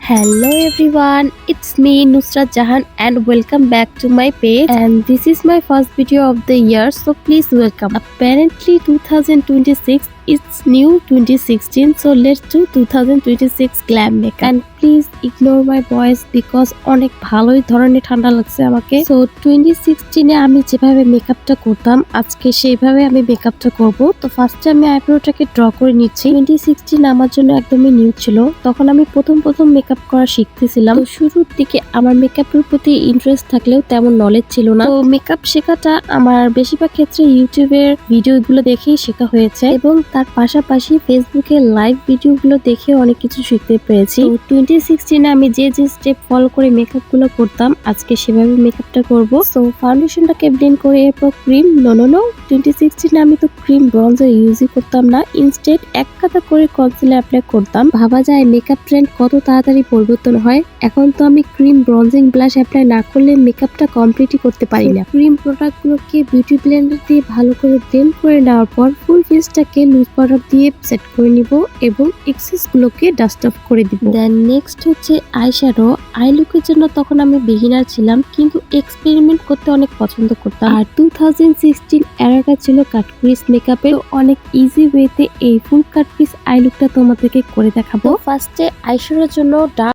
Hello everyone, it's me Nusrat Jahan and welcome back to my page, and this is my first video of the year, so please welcome. Apparently 2026 it's new 2016, so let's do 2026 glam makeup and please ignore my voice because অনেক ভালোই ধরনের ঠান্ডা লাগছে আমাকে। So 2016 এ আমি যেভাবে মেকআপটা করতাম আজকে সেইভাবে আমি মেকআপটা করব। তো ফার্স্টে আমি আইব্রোটাকে ড্র করে নিচ্ছি। 2016 আমার জন্য একদমই নিউ ছিল, তখন আমি প্রথম মেকআপ করা শিখতেছিলাম। তো শুরুর দিকে আমার মেকআপের প্রতি ইন্টারেস্ট থাকলেও তেমন নলেজ ছিল না। তো মেকআপ শেখাটা আমার বেশিরভাগ ক্ষেত্রে ইউটিউবের ভিডিওগুলো দেখেই শেখা হয়েছে এবং তার পাশাপাশি ফেসবুকে লাইভ ভিডিওগুলো দেখে অনেক কিছু শিখতে পেরেছি। 2016 আমি যে স্টেপ ফলো করে মেকআপ গুলো করতাম আজকে সেভাবে মেকআপটা করব। সো ফাউন্ডেশনটাকে ব্লেন্ড করে এরপর ক্রিম, নো 2016 আমি তো ক্রিম ব্রঞ্জার ইউজই করতাম না, ইনস্টেড এক কাদা করে কনসিলার অ্যাপ্লাই করতাম। ভাবা যায় মেকআপ ট্রেন্ড কত তাড়াতাড়ি পরিবর্তন হয়। এখন তো আমি ক্রিম ব্রঞ্জিং ব্লাশ অ্যাপ্লাই না করলে মেকআপটা কমপ্লিটই করতে পারি না। ক্রিম প্রোডাক্ট গুলোকে বিউটি ব্লেন্ডার দিয়ে ভালো করে ব্লেন্ড করে নেওয়ার পর ফুল ফেসটাকে লুজ পাউডার দিয়ে সেট করে নিব এবং এক্সেস গুলোকে ডাস্ট অফ করে দিব। দেন নেক্সট হচ্ছে আইশ্যাডো। আই লুকের জন্য তখন আমি বিগিনার ছিলাম, কিন্তু এক্সপেরিমেন্ট করতে অনেক পছন্দ করতাম। আর 2016 এরাটা ছিল কাট ক্রিস মেকআপের, অনেক ইজি ওয়েতে এই ফুল কাট ক্রিস আই লুকটা তোমাদেরকে করে দেখাবো। ফার্স্টে আইশ্যাডোর জন্য